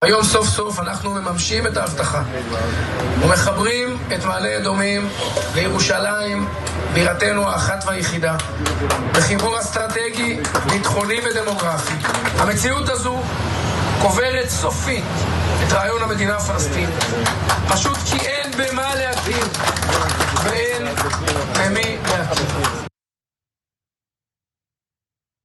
היום סוף סוף אנחנו מממשים את ההבטחה ומחברים את מעלה אדומים לירושלים, בירתנו האחת והיחידה, בחיבור אסטרטגי, ביטחוני ודמוגרפי. המציאות הזו קוברת סופית את רעיון המדינה הפלסטינית, פשוט כי אין במה להכיר ואין במי להכיר.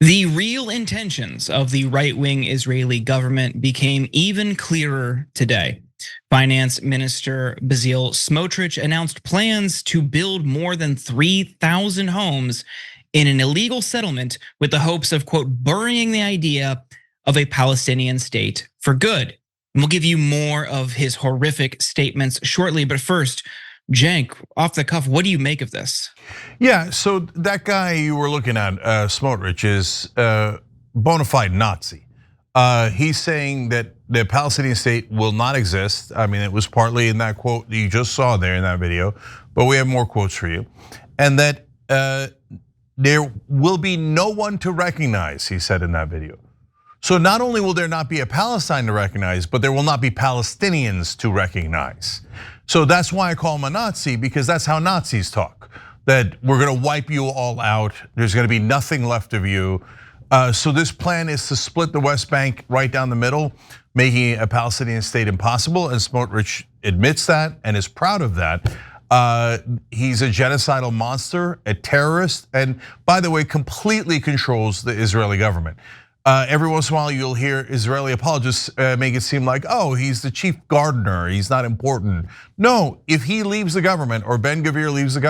The real intentions of the right-wing Israeli government became even clearer today. Finance Minister Bezalel Smotrich announced plans to build more than 3,000 homes in an illegal settlement with the hopes of, quote, burying the idea of a Palestinian state for good. And we'll give you more of his horrific statements shortly, but first, Cenk, off the cuff, what do you make of this? Yeah, so that guy you were looking at, Smotrich, is a bona fide Nazi. He's saying that the Palestinian state will not exist. I mean, it was partly in that quote that you just saw there in that video, but we have more quotes for you. And that there will be no one to recognize, he said in that video. So not only will there not be a Palestine to recognize, but there will not be Palestinians to recognize. So that's why I call him a Nazi, because that's how Nazis talk. That we're gonna wipe you all out, there's gonna be nothing left of you. So this plan is to split the West Bank right down the middle, making a Palestinian state impossible, and Smotrich admits that and is proud of that. He's a genocidal monster, a terrorist, and by the way, completely controls the Israeli government. Every once in a while you'll hear Israeli apologists make it seem like, oh, he's the chief gardener, he's not important. No, if he leaves the government or Ben-Gvir leaves the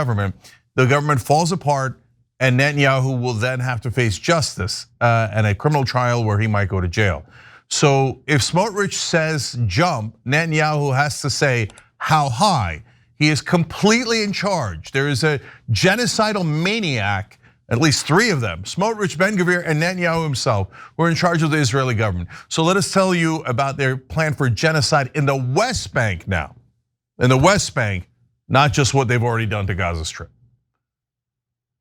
government falls apart and Netanyahu will then have to face justice and a criminal trial where he might go to jail. So if Smotrich says jump, Netanyahu has to say how high. He is completely in charge. There is a genocidal maniac, at least 3 of them, Smotrich, Ben-Gvir, and Netanyahu himself, were in charge of the Israeli government. So let us tell you about their plan for genocide in the West Bank now. In the West Bank, not just what they've already done to Gaza Strip.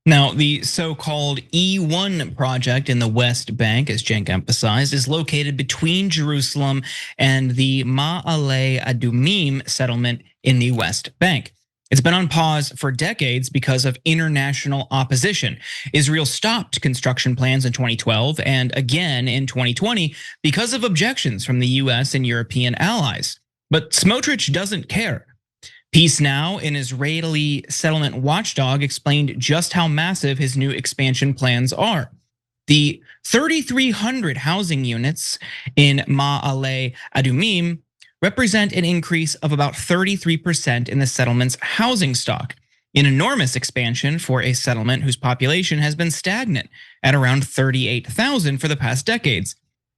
Now, the so-called E1 project in the West Bank, as Cenk emphasized, is located between Jerusalem and the Ma'ale Adumim settlement in the West Bank. It's been on pause for decades because of international opposition. Israel stopped construction plans in 2012 and again in 2020 because of objections from the US and European allies. But Smotrich doesn't care. Peace Now, an Israeli settlement watchdog, explained just how massive his new expansion plans are. The 3,300 housing units in Ma'ale Adumim represent an increase of about 33% in the settlement's housing stock, an enormous expansion for a settlement whose population has been stagnant at around 38,000 for the past decades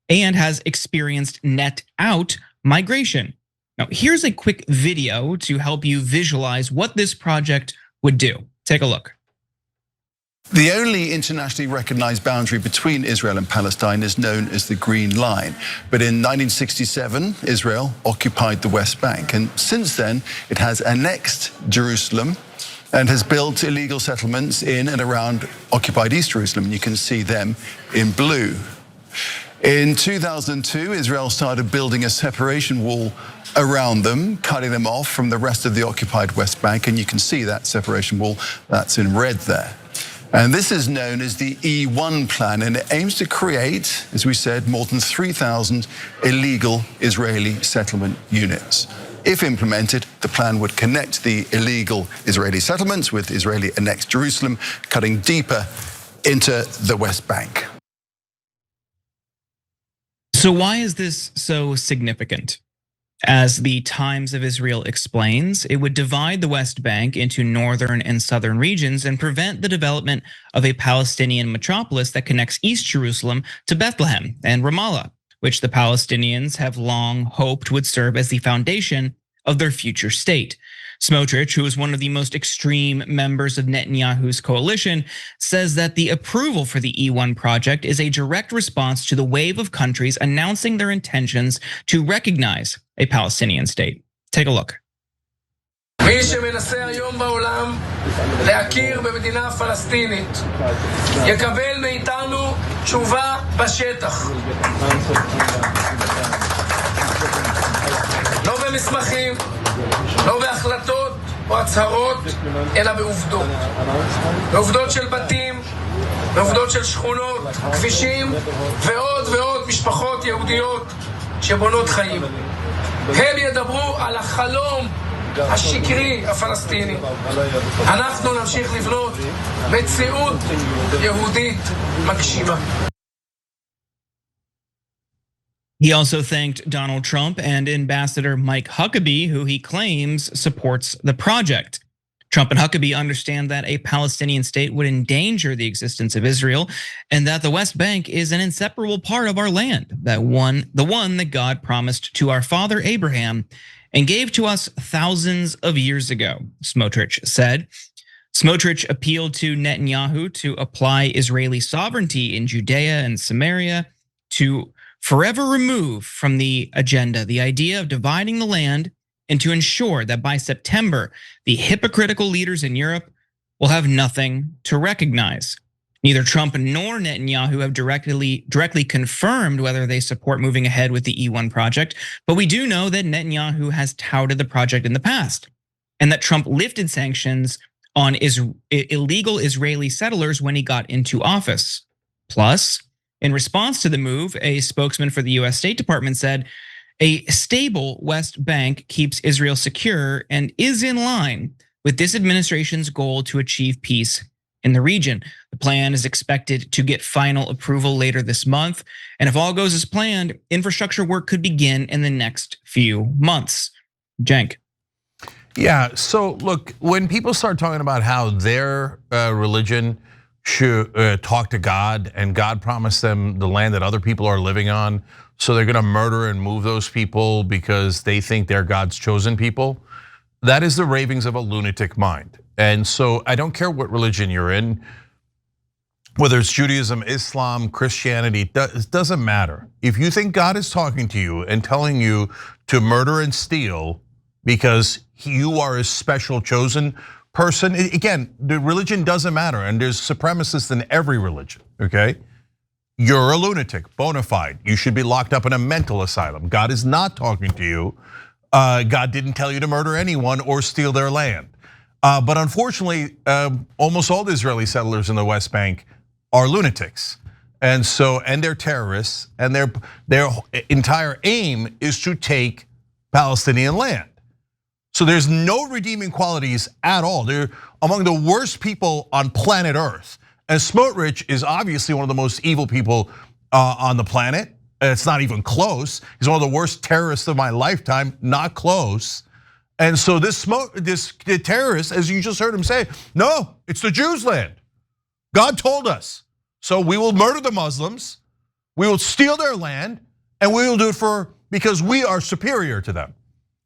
and has experienced net out migration. Now, here's a quick video to help you visualize what this project would do. Take a look. The only internationally recognized boundary between Israel and Palestine is known as the Green Line. But in 1967, Israel occupied the West Bank. And since then, it has annexed Jerusalem and has built illegal settlements in and around occupied East Jerusalem. And you can see them in blue. In 2002, Israel started building a separation wall around them, cutting them off from the rest of the occupied West Bank. And you can see that separation wall, that's in red there. And this is known as the E1 plan, and it aims to create, as we said, more than 3,000 illegal Israeli settlement units. If implemented, the plan would connect the illegal Israeli settlements with Israeli annexed Jerusalem, cutting deeper into the West Bank. So why is this so significant? As the Times of Israel explains, it would divide the West Bank into northern and southern regions and prevent the development of a Palestinian metropolis that connects East Jerusalem to Bethlehem and Ramallah, which the Palestinians have long hoped would serve as the foundation of their future state. Smotrich, who is one of the most extreme members of Netanyahu's coalition, says that the approval for the E1 project is a direct response to the wave of countries announcing their intentions to recognize a Palestinian state. Take a look. מי שמנסה היום בעולם להכיר במדינה פלסטינית יקבל מאיתנו תשובה בשטח. במסמכים, לא בהחלטות או הצהרות, אלא בעובדות. בעובדות של בתים, בעובדות של שכונות, כבישים, ועוד ועוד משפחות יהודיות שבונות חיים. הם ידברו על החלום השקרי הפלסטיני. אנחנו נמשיך לבנות מציאות יהודית מגשימה. He also thanked Donald Trump and Ambassador Mike Huckabee, who he claims supports the project. Trump and Huckabee understand that a Palestinian state would endanger the existence of Israel and that the West Bank is an inseparable part of our land, the one that God promised to our father Abraham and gave to us thousands of years ago, Smotrich said. Smotrich appealed to Netanyahu to apply Israeli sovereignty in Judea and Samaria to forever remove from the agenda the idea of dividing the land and to ensure that by September, the hypocritical leaders in Europe will have nothing to recognize. Neither Trump nor Netanyahu have directly confirmed whether they support moving ahead with the E1 project, but we do know that Netanyahu has touted the project in the past and that Trump lifted sanctions on illegal Israeli settlers when he got into office. Plus, in response to the move, a spokesman for the US State Department said, a stable West Bank keeps Israel secure and is in line with this administration's goal to achieve peace in the region. The plan is expected to get final approval later this month. And if all goes as planned, infrastructure work could begin in the next few months. Cenk. Yeah, so look, when people start talking about how their religion should talk to God and God promised them the land that other people are living on, so they're gonna murder and move those people because they think they're God's chosen people, that is the ravings of a lunatic mind. And so I don't care what religion you're in, whether it's Judaism, Islam, Christianity, it doesn't matter. If you think God is talking to you and telling you to murder and steal because you are a special chosen person, again, the religion doesn't matter, and there's supremacists in every religion, okay? You're a lunatic, bona fide. You should be locked up in a mental asylum. God is not talking to you. God didn't tell you to murder anyone or steal their land. But unfortunately, almost all the Israeli settlers in the West Bank are lunatics. And they're terrorists, and their entire aim is to take Palestinian land. So there's no redeeming qualities at all. They're among the worst people on planet Earth. And Smotrich is obviously one of the most evil people on the planet. It's not even close. He's one of the worst terrorists of my lifetime, not close. And so this terrorist, as you just heard him say, no, it's the Jews' land. God told us. So we will murder the Muslims, we will steal their land, and we will do it because we are superior to them.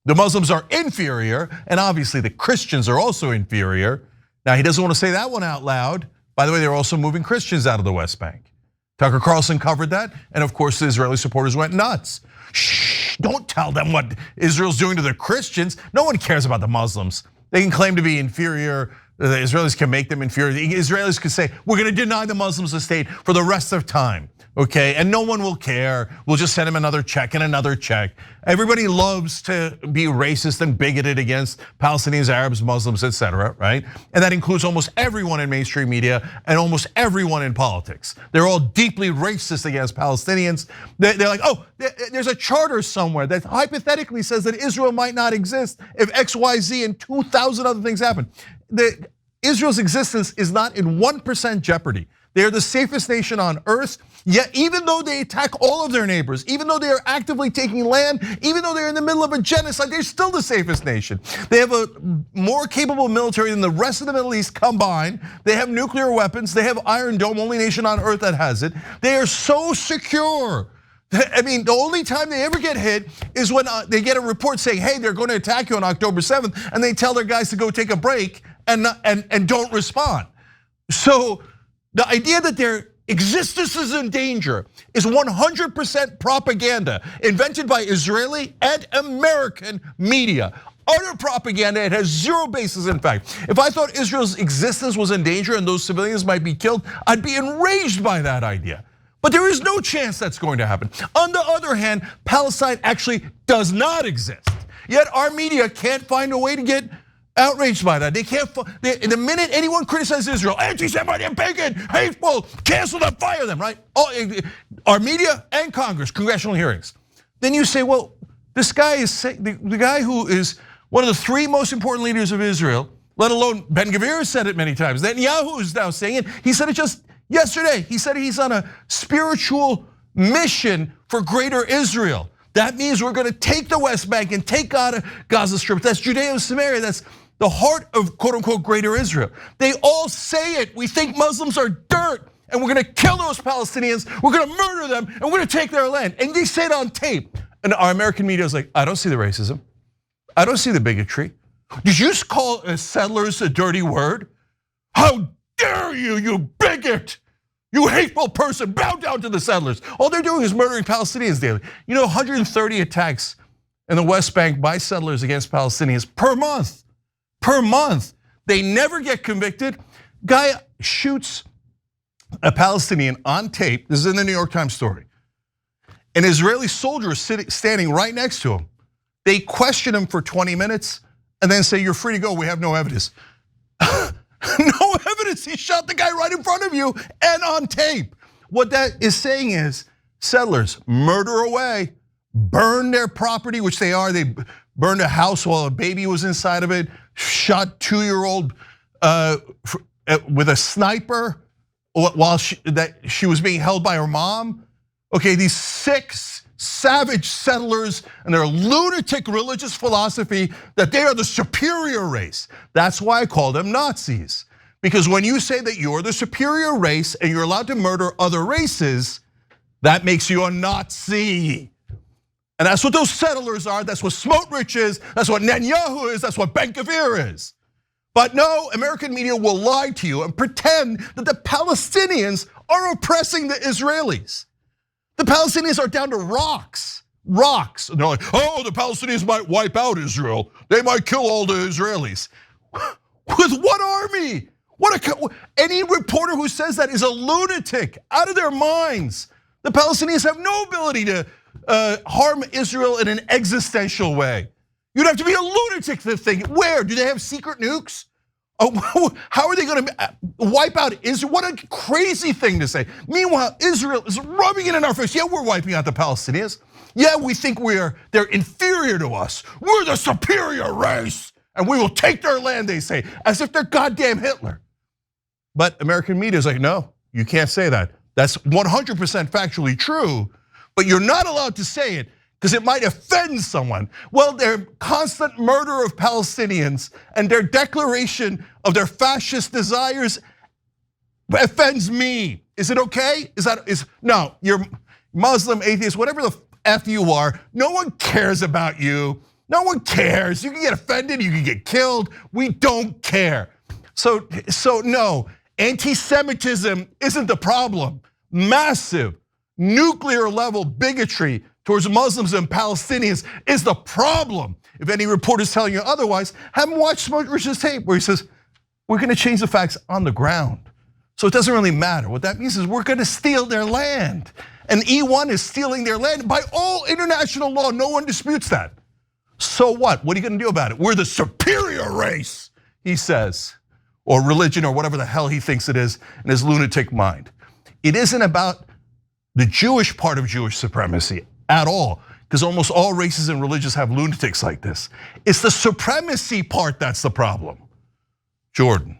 The Muslims are inferior, and obviously the Christians are also inferior. Now, he doesn't want to say that one out loud. By the way, they're also moving Christians out of the West Bank. Tucker Carlson covered that, and of course the Israeli supporters went nuts. Shh, don't tell them what Israel's doing to the Christians. No one cares about the Muslims. They can claim to be inferior. The Israelis can make them inferior. The Israelis could say, we're gonna deny the Muslims a state for the rest of time, okay? And no one will care. We'll just send them another check and another check. Everybody loves to be racist and bigoted against Palestinians, Arabs, Muslims, etc., right? And that includes almost everyone in mainstream media and almost everyone in politics. They're all deeply racist against Palestinians. They're like, oh, there's a charter somewhere that hypothetically says that Israel might not exist if X, Y, Z, and 2,000 other things happen. Israel's existence is not in 1% jeopardy. They are the safest nation on earth, yet even though they attack all of their neighbors, even though they are actively taking land, even though they're in the middle of a genocide, they're still the safest nation. They have a more capable military than the rest of the Middle East combined. They have nuclear weapons, they have Iron Dome, only nation on earth that has it. They are so secure. I mean, the only time they ever get hit is when they get a report saying, hey, they're going to attack you on October 7th, and they tell their guys to go take a break and don't respond. So the idea that their existence is in danger is 100% propaganda invented by Israeli and American media. Utter propaganda, it has zero basis in fact. If I thought Israel's existence was in danger and those civilians might be killed, I'd be enraged by that idea. But there is no chance that's going to happen. On the other hand, Palestine actually does not exist. Yet our media can't find a way to get outraged by that. They can't. The minute anyone criticizes Israel, anti-Semitic, bigot, hateful, cancel them, fire them. Right? Our media and Congress, congressional hearings. Then you say, well, this guy is the guy who is one of the 3 most important leaders of Israel. Let alone Ben Gvir has said it many times. Netanyahu is now saying it. He said it just yesterday. He said he's on a spiritual mission for greater Israel. That means we're going to take the West Bank and take out of Gaza Strip. That's Judea and Samaria. That's the heart of quote unquote greater Israel. They all say it. We think Muslims are dirt and we're going to kill those Palestinians. We're going to murder them and we're going to take their land. And they say it on tape. And our American media is like, I don't see the racism. I don't see the bigotry. Did you just call settlers a dirty word? How dare you, you bigot! You hateful person, bow down to the settlers. All they're doing is murdering Palestinians daily. You know, 130 attacks in the West Bank by settlers against Palestinians per month. Per month. They never get convicted. Guy shoots a Palestinian on tape. This is in the New York Times story. An Israeli soldier is standing right next to him. They question him for 20 minutes and then say, you're free to go, we have no evidence. No evidence, he shot the guy right in front of you and on tape. What that is saying is, settlers murder away, burn their property, which they are. They burned a house while a baby was inside of it, shot 2-year-old with a sniper while she was being held by her mom. Okay, these 6 savage settlers and their lunatic religious philosophy that they are the superior race. That's why I call them Nazis. Because when you say that you're the superior race and you're allowed to murder other races, that makes you a Nazi. And that's what those settlers are, that's what Smotrich is, that's what Netanyahu is, that's what Ben Gvir is. But no, American media will lie to you and pretend that the Palestinians are oppressing the Israelis. The Palestinians are down to rocks. And they're like, the Palestinians might wipe out Israel. They might kill all the Israelis. With what army? Any reporter who says that is a lunatic, out of their minds. The Palestinians have no ability to harm Israel in an existential way. You'd have to be a lunatic to think, where? Do they have secret nukes? How are they going to wipe out Israel? What a crazy thing to say. Meanwhile, Israel is rubbing it in our face. Yeah, we're wiping out the Palestinians. Yeah, we think they're inferior to us. We're the superior race, and we will take their land, they say, as if they're goddamn Hitler. But American media is like, no, you can't say that. That's 100% factually true, but you're not allowed to say it because it might offend someone. Well, their constant murder of Palestinians and their declaration of their fascist desires offends me. Is it okay? No, you're Muslim, atheist, whatever the F you are, no one cares about you. No one cares. You can get offended, you can get killed. We don't care. So no, anti-Semitism isn't the problem. Massive nuclear level bigotry towards Muslims and Palestinians is the problem. If any reporter is telling you otherwise, have them watch Smotrich's tape where he says, we're gonna change the facts on the ground. So it doesn't really matter. What that means is we're gonna steal their land. And E1 is stealing their land by all international law, no one disputes that. So what? What are you gonna do about it? We're the superior race, he says, or religion or whatever the hell he thinks it is in his lunatic mind. It isn't about the Jewish part of Jewish supremacy at all, because almost all races and religions have lunatics like this. It's the supremacy part that's the problem. Jordan.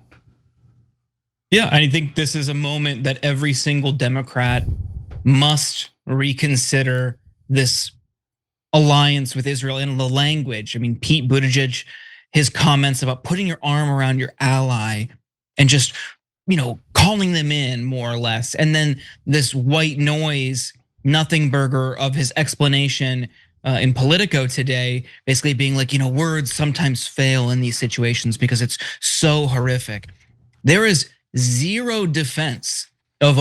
Yeah, I think this is a moment that every single Democrat must reconsider this alliance with Israel in the language. I mean, Pete Buttigieg, his comments about putting your arm around your ally and just, calling them in more or less. And then this white noise, nothing burger of his explanation in Politico today, basically being like, words sometimes fail in these situations because it's so horrific. There is zero defense of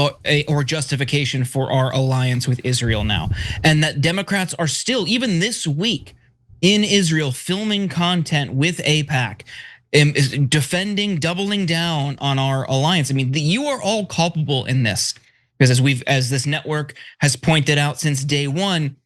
or justification for our alliance with Israel now. And that Democrats are still, even this week, in Israel filming content with AIPAC, defending, doubling down on our alliance. I mean, you are all culpable in this, because as this network has pointed out since day one,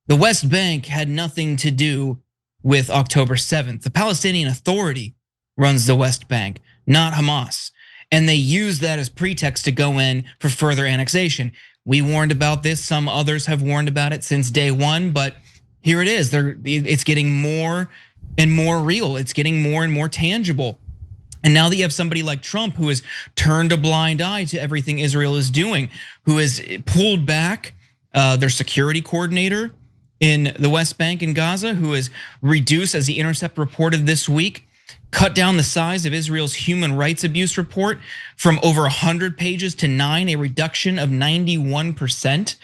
the West Bank had nothing to do with October 7th. The Palestinian Authority runs the West Bank, not Hamas. And they use that as pretext to go in for further annexation. We warned about this. Some others have warned about it since day one, but here it is. It's getting more and more real. It's getting more and more tangible. And now that you have somebody like Trump who has turned a blind eye to everything Israel is doing, who has pulled back their security coordinator in the West Bank and Gaza, who has reduced, as The Intercept reported this week, cut down the size of Israel's human rights abuse report from over 100 pages to 9, a reduction of 91%.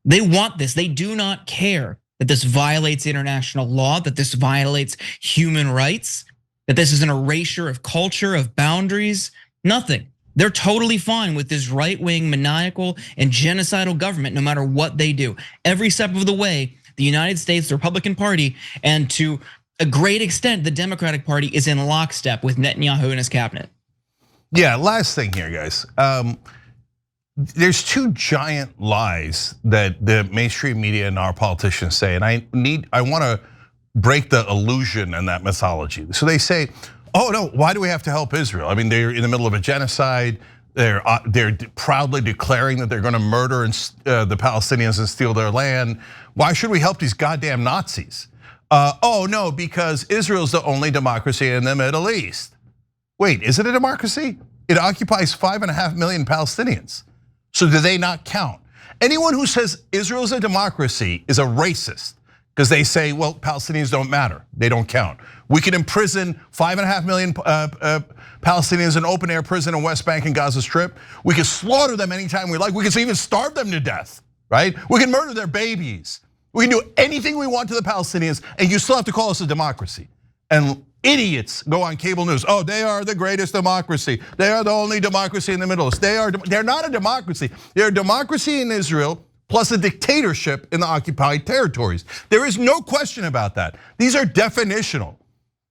They want this. They do not care that this violates international law, that this violates human rights, that this is an erasure of culture, of boundaries, nothing. They're totally fine with this right-wing, maniacal, and genocidal government, no matter what they do. Every step of the way, the United States, the Republican Party, and to a great extent, the Democratic Party is in lockstep with Netanyahu and his cabinet. Yeah, last thing here, guys. There's two giant lies that the mainstream media and our politicians say, and I want to break the illusion and that mythology. So they say, oh no, why do we have to help Israel? I mean, they're in the middle of a genocide. They're proudly declaring that they're going to murder the Palestinians and steal their land. Why should we help these goddamn Nazis? Oh no, because Israel's the only democracy in the Middle East. Wait, is it a democracy? It occupies 5.5 million Palestinians. So do they not count? Anyone who says Israel's a democracy is a racist, because they say, well, Palestinians don't matter, they don't count. We can imprison 5.5 million Palestinians in open air prison in West Bank and Gaza Strip. We can slaughter them anytime we like. We can even starve them to death, right? We can murder their babies. We can do anything we want to the Palestinians, and you still have to call us a democracy. And idiots go on cable news. Oh, they are the greatest democracy. They are the only democracy in the Middle East. They're not a democracy. They're a democracy in Israel, plus a dictatorship in the occupied territories. There is no question about that. These are definitional.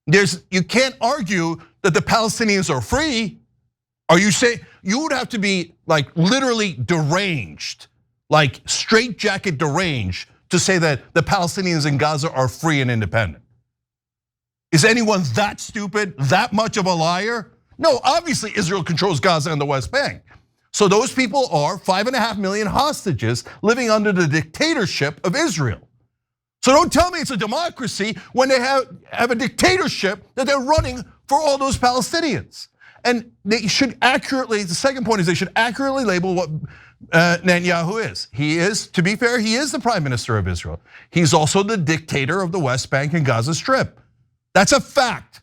You can't argue that the Palestinians are free. Are you saying you would have to be like literally deranged, like straitjacket deranged, to say that the Palestinians in Gaza are free and independent? Is anyone that stupid, that much of a liar? No, obviously Israel controls Gaza and the West Bank. So those people are 5.5 million hostages living under the dictatorship of Israel. So don't tell me it's a democracy when they have a dictatorship that they're running for all those Palestinians. And they should accurately, the second point is they should accurately label what Netanyahu is. He is, to be fair, he is the prime minister of Israel. He's also the dictator of the West Bank and Gaza Strip. That's a fact.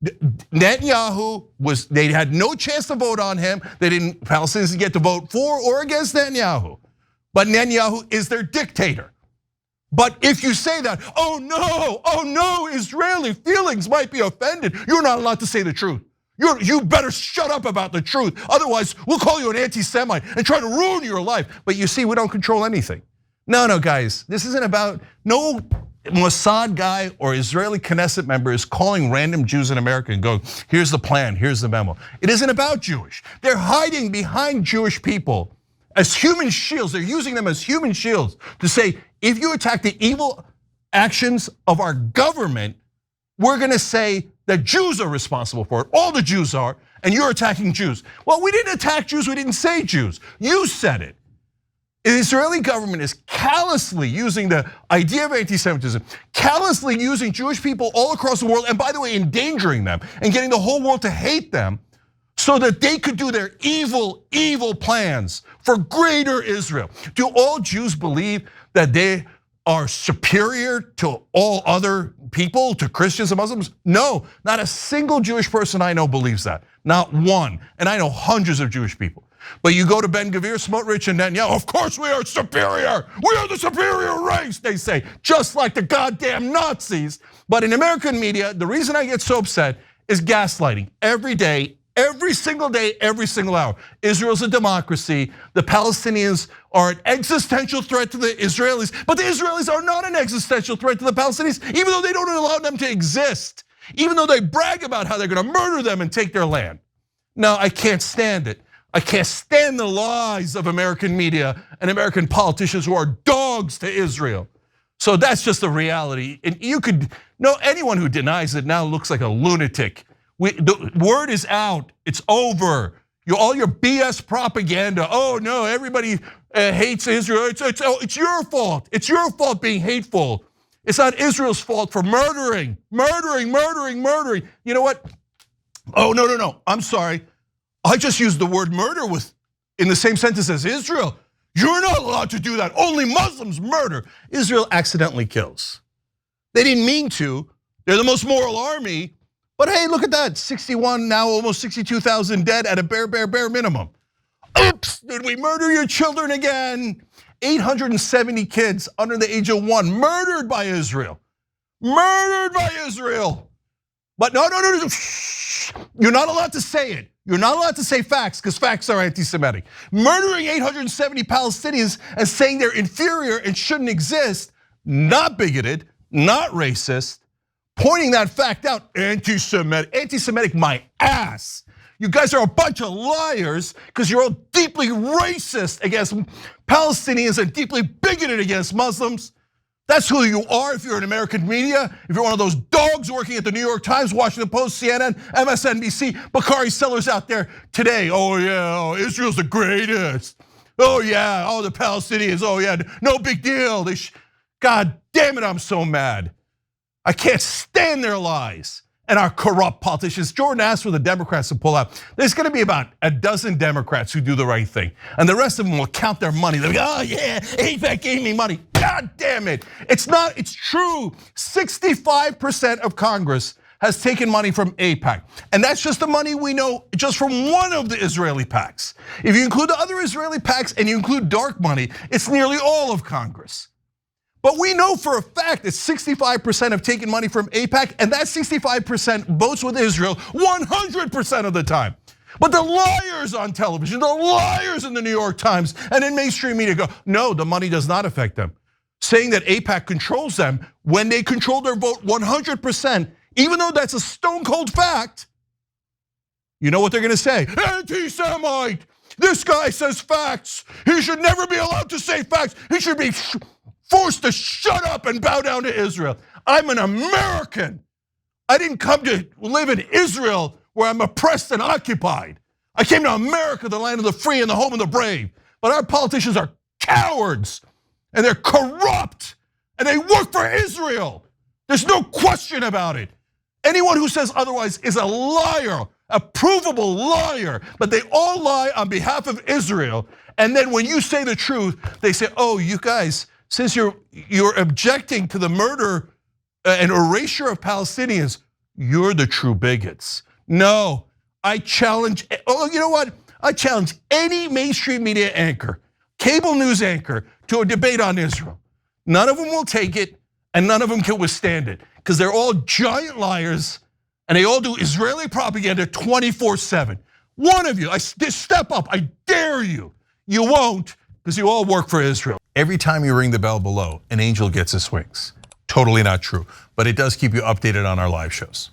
Netanyahu they had no chance to vote on him. Palestinians didn't get to vote for or against Netanyahu. But Netanyahu is their dictator. But if you say that, oh no, Israeli feelings might be offended, you're not allowed to say the truth. You better shut up about the truth. Otherwise, we'll call you an anti-Semite and try to ruin your life. But you see, we don't control anything. No, guys, this isn't about, no Mossad guy or Israeli Knesset member is calling random Jews in America and going, here's the plan, here's the memo. It isn't about Jewish. They're hiding behind Jewish people as human shields. They're using them as human shields to say, if you attack the evil actions of our government, we're gonna say that Jews are responsible for it. All the Jews are, and you're attacking Jews. Well, we didn't attack Jews, we didn't say Jews. You said it. The Israeli government is callously using the idea of anti-Semitism, callously using Jewish people all across the world, and by the way, endangering them and getting the whole world to hate them so that they could do their evil, evil plans for greater Israel. Do all Jews believe that they are superior to all other people, to Christians and Muslims? No, not a single Jewish person I know believes that, not one. And I know hundreds of Jewish people. But you go to Ben-Gvir, Smotrich, and Netanyahu, of course we are superior. We are the superior race, they say, just like the goddamn Nazis. But in American media, the reason I get so upset is gaslighting every day, every single day, every single hour. Israel's a democracy. The Palestinians are an existential threat to the Israelis, but the Israelis are not an existential threat to the Palestinians, even though they don't allow them to exist, even though they brag about how they're gonna murder them and take their land. No, I can't stand it. I can't stand the lies of American media and American politicians who are dogs to Israel. So that's just the reality. And you could know anyone who denies it now looks like a lunatic. The word is out. It's over. All your BS propaganda. Oh no, everybody hates Israel. It's your fault. It's your fault being hateful. It's not Israel's fault for murdering. You know what? Oh no. I'm sorry. I just used the word murder in the same sentence as Israel. You're not allowed to do that. Only Muslims murder. Israel accidentally kills. They didn't mean to. They're the most moral army. But hey, look at that. 61, now almost 62,000 dead at a bare minimum. Oops, did we murder your children again? 870 kids under the age of 1 murdered by Israel. Murdered by Israel. But no. You're not allowed to say it. You're not allowed to say facts because facts are anti-Semitic. Murdering 870 Palestinians and saying they're inferior and shouldn't exist, not bigoted, not racist, pointing that fact out, anti-Semitic. Anti-Semitic my ass. You guys are a bunch of liars because you're all deeply racist against Palestinians and deeply bigoted against Muslims. That's who you are if you're in American media. If you're one of those dogs working at the New York Times, Washington Post, CNN, MSNBC, Bakari Sellers out there today. Oh yeah, Israel's the greatest. Oh yeah, the Palestinians, oh yeah, no big deal. God damn it, I'm so mad. I can't stand their lies and our corrupt politicians. Jordan asked for the Democrats to pull out. There's gonna be about a dozen Democrats who do the right thing. And the rest of them will count their money. They'll be, oh yeah, AIPAC gave me money. God damn it. It's true. 65% of Congress has taken money from AIPAC. And that's just the money we know just from one of the Israeli PACs. If you include the other Israeli PACs and you include dark money, it's nearly all of Congress. But we know for a fact that 65% have taken money from AIPAC, and that 65% votes with Israel 100% of the time. But the liars on television, the liars in the New York Times and in mainstream media go, no, the money does not affect them. Saying that AIPAC controls them when they control their vote 100%, even though that's a stone cold fact, you know what they're gonna say? Anti-Semite, this guy says facts. He should never be allowed to say facts. He should be forced to shut up and bow down to Israel. I'm an American. I didn't come to live in Israel where I'm oppressed and occupied. I came to America, the land of the free and the home of the brave. But our politicians are cowards and they're corrupt and they work for Israel. There's no question about it. Anyone who says otherwise is a liar, a provable liar, but they all lie on behalf of Israel. And then when you say the truth, they say, oh, you guys, since you're objecting to the murder and erasure of Palestinians, you're the true bigots. No, I challenge, you know what? I challenge any mainstream media anchor, cable news anchor to a debate on Israel. None of them will take it and none of them can withstand it because they're all giant liars and they all do Israeli propaganda 24/7. One of you, step up, I dare you. You won't because you all work for Israel. Every time you ring the bell below, an angel gets his wings. Totally not true, but it does keep you updated on our live shows.